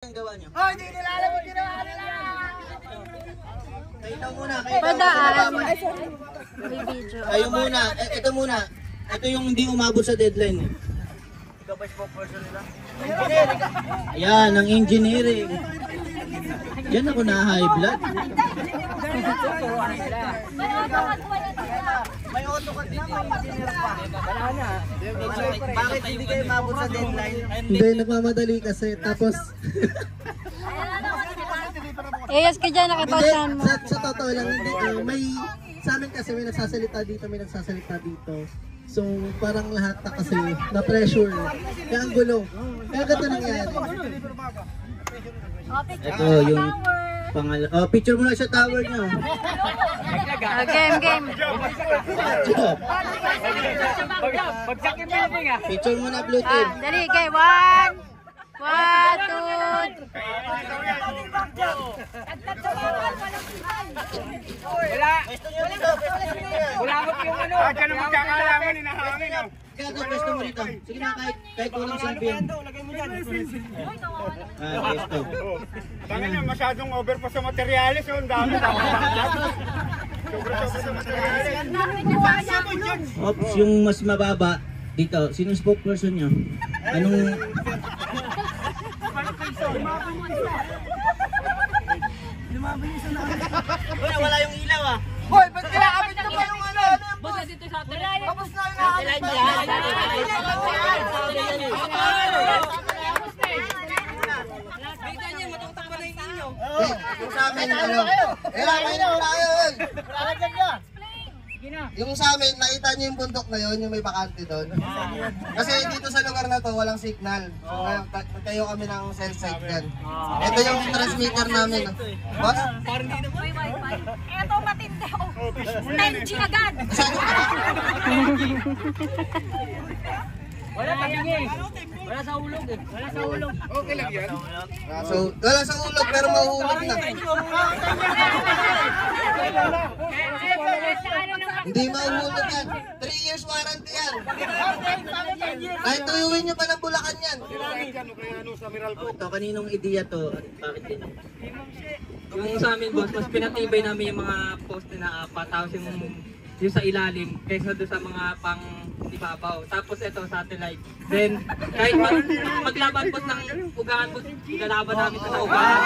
Ang gawa nyo? Oh, hindi nila alam yung ginawa nila! Kayo muna, kayo muna. Ito muna. Ito yung hindi umabot sa deadline. Ikaw ba spokesperson nila? Ayan, ang engineering. Yan ako na high blood. May AutoCAD na, may engineer pa. Wala na. Bakit hindi kayo umabot sa deadline? Hindi, nagmamadali kasi. Tapos... Yes ka dyan, nakipagsan mo. Sa totoo lang, hindi, may... Sa amin kasi may nagsasalita dito, So, parang lahat na kasi na-pressure. Kaya ang gulo. Kaya ganito nangyari. Ito yung pangalan. Oh, picture mo na sa tower nyo. Game. Picture mo na blue team. Dali, kay 1, 2, Wala ko yung ano. Diyan na magkakalaman, hinahangin. Kaya pwesto mo dito. Sige na, kahit walang silbi yan. Pwesto. Tangin niya, masyadong over pa sa materialis yun. Dami. Sobra-sobra sa materialis. Ops, yung mas mababa dito. Sinong spokesperson nyo? Anong... Wala yung ilaw ah. Hoy, ba't kinakabit nyo pa yung ano? Basta dito sa atin. Tapos na yung nakakabit pa yan. Yung sa amin, ano? Yung sa amin, nakita niyo yung bundok na yun, yung may bakante doon. Kasi dito sa lugar na to, walang signal. So, tayo kami ng cell site yan. Ito yung transmitter namin. Boss? May wifi. Eto matindi ako. 10G agad. Wala tabingi. Wala sa ulog eh. Okay lang yan. So, wala sa ulog pero mahuhulog na. Hindi mahuhulog yan. 3 years warranty yan. Kahit tuyuin nyo pa ng Bulacan yan. Ito, kaninong ideya to? At bakit din? Yung sa amin boss, mas pinatibay namin yung mga poste na apat, tapos yung sa ilalim kaysa doon sa mga pang ibabaw. Tapos ito satellite. Then kahit maglaban po ng ugahan po, ilalaban namin sa ugahan.